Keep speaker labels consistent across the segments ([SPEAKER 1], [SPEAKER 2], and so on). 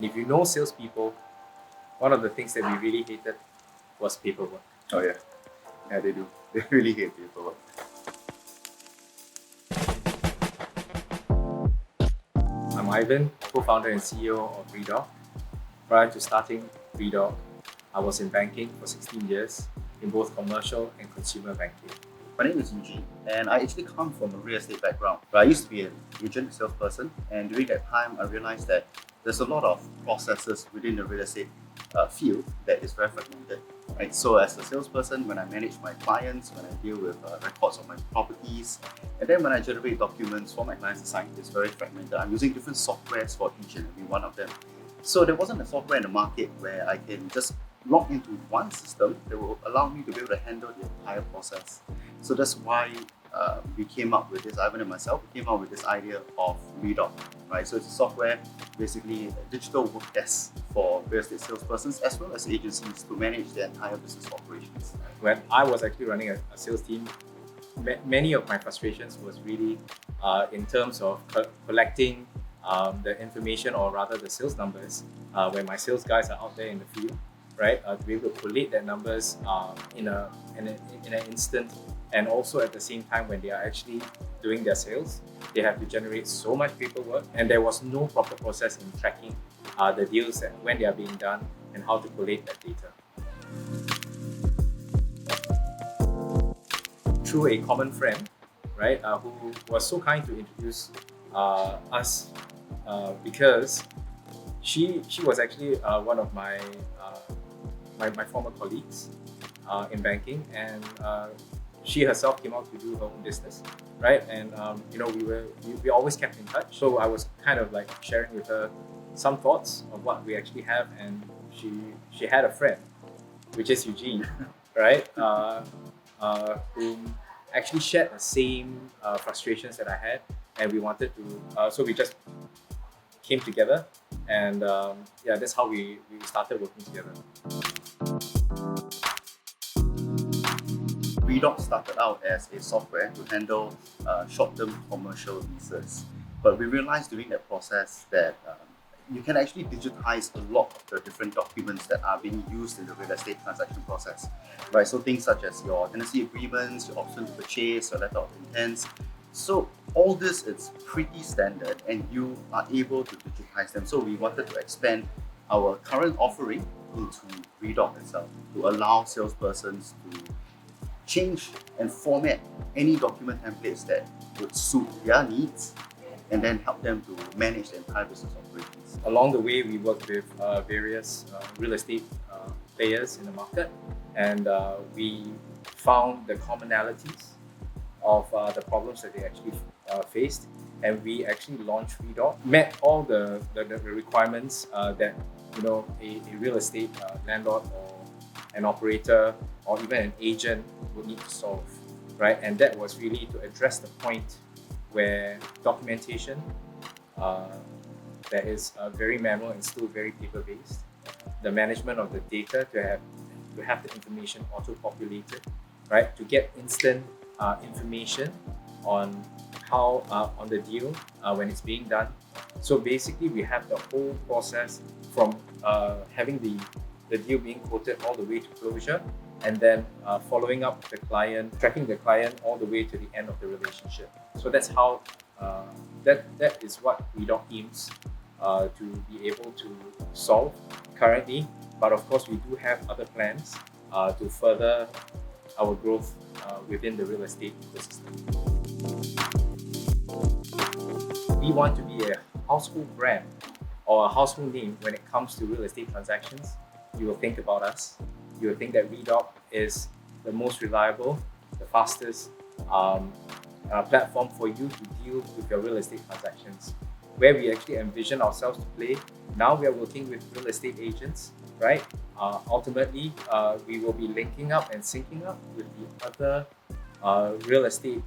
[SPEAKER 1] If you know salespeople, one of the things that we really hated was paperwork.
[SPEAKER 2] Oh yeah, yeah they do. They really hate paperwork.
[SPEAKER 1] I'm Ivan, co-founder and CEO of Redoc. Prior to starting Redoc, I was in banking for 16 years in both commercial and consumer banking.
[SPEAKER 2] My name is Eugene, and I actually come from a real estate background. But I used to be an agent, salesperson, and during that time, I realized that there's a lot of processes within the real estate field that is very fragmented. Right? So, as a salesperson, when I manage my clients, when I deal with records of my properties, and then when I generate documents for my clients to sign, it's very fragmented. I'm using different softwares for each and every one of them. So there wasn't a software in the market where I can just log into one system that will allow me to be able to handle the entire process. So that's why we came up with this, Ivan and myself, we came up with this idea of Redoc, right? So it's a software, basically a digital work desk for real estate salespersons as well as agencies to manage their entire business operations.
[SPEAKER 1] When I was actually running a sales team, many of my frustrations was really in terms of collecting the information, or rather the sales numbers, when my sales guys are out there in the field, right? To be able to collate their numbers in an instant, and also at the same time when they are actually doing their sales, they have to generate so much paperwork, and there was no proper process in tracking the deals and when they are being done and how to collate that data. Through a common friend, right, who was so kind to introduce us because she was actually one of my former colleagues in banking, and she herself came out to do her own business, right? And we always kept in touch. So I was kind of like sharing with her some thoughts of what we actually have, and she had a friend, which is Eugene, right? Whom actually shared the same frustrations that I had, and we wanted to. So we just came together, and that's how we started working together.
[SPEAKER 2] Redoc started out as a software to handle short-term commercial leases, but we realized during that process that you can actually digitize a lot of the different documents that are being used in the real estate transaction process, right? So things such as your tenancy agreements, your option to purchase, your letter of intents. So all this is pretty standard, and you are able to digitize them. So we wanted to expand our current offering into Redoc itself to allow salespersons to change and format any document templates that would suit their needs, and then help them to manage the entire business operations.
[SPEAKER 1] Along the way, we worked with various real estate players in the market, and we found the commonalities of the problems that they actually faced, and we actually launched Redoc. Met all the requirements that a real estate landlord or an operator or even an agent would need to solve, right? And that was really to address the point where documentation that is very manual and still very paper-based, the management of the data to have the information auto-populated, right? To get instant information on how on the deal when it's being done. So basically, we have the whole process from having the deal being quoted all the way to closure, and then following up the client, tracking the client all the way to the end of the relationship. So that's how that is what Redoc aims to be able to solve currently. But of course, we do have other plans to further our growth within the real estate ecosystem. We want to be a household brand or a household name when it comes to real estate transactions. You will think about us. You will think that Redoc is the most reliable, the fastest platform for you to deal with your real estate transactions. Where we actually envision ourselves to play, now we are working with real estate agents, right? Ultimately, we will be linking up and syncing up with the other real estate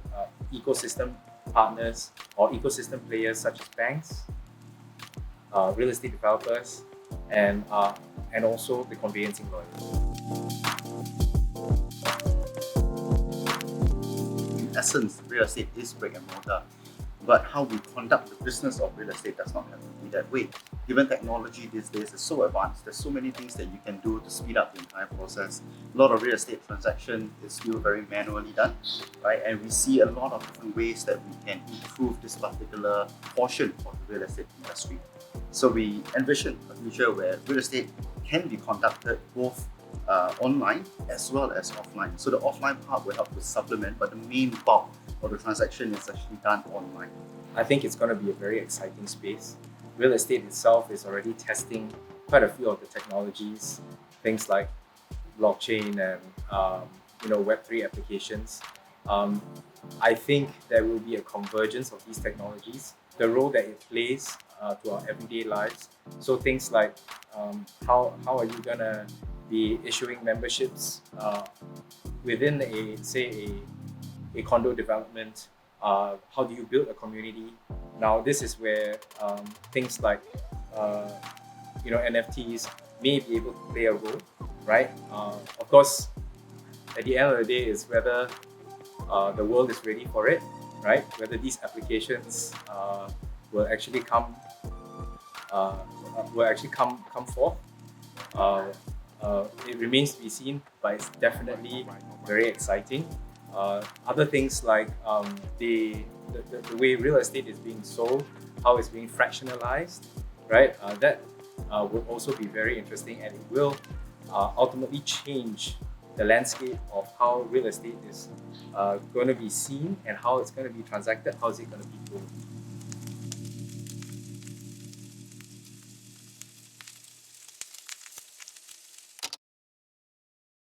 [SPEAKER 1] ecosystem partners or ecosystem players such as banks, real estate developers, and also the conveyancing lawyers.
[SPEAKER 2] In essence, real estate is brick and mortar. but how we conduct the business of real estate does not have to be that way. Given technology these days is so advanced, there's so many things that you can do to speed up the entire process. A lot of real estate transaction is still very manually done, right? And we see a lot of different ways that we can improve this particular portion of the real estate industry. So we envision a future where real estate can be conducted both online as well as offline. So the offline part will help to supplement, but the main bulk of the transaction is actually done online.
[SPEAKER 1] I think it's going to be a very exciting space. Real estate itself is already testing quite a few of the technologies, things like blockchain and Web3 applications. Um, I think there will be a convergence of these technologies, the role that it plays to our everyday lives. So things like how are you gonna be issuing memberships within a condo development? How do you build a community? Now this is where things like NFTs may be able to play a role, right? Of course, at the end of the day, is whether the world is ready for it, right? Whether these applications will actually come come forth. Uh, it remains to be seen, but it's definitely very exciting. Other things like the way real estate is being sold, how it's being fractionalized, right? That will also be very interesting, and it will ultimately change the landscape of how real estate is going to be seen and how it's going to be transacted, how is it going to be sold.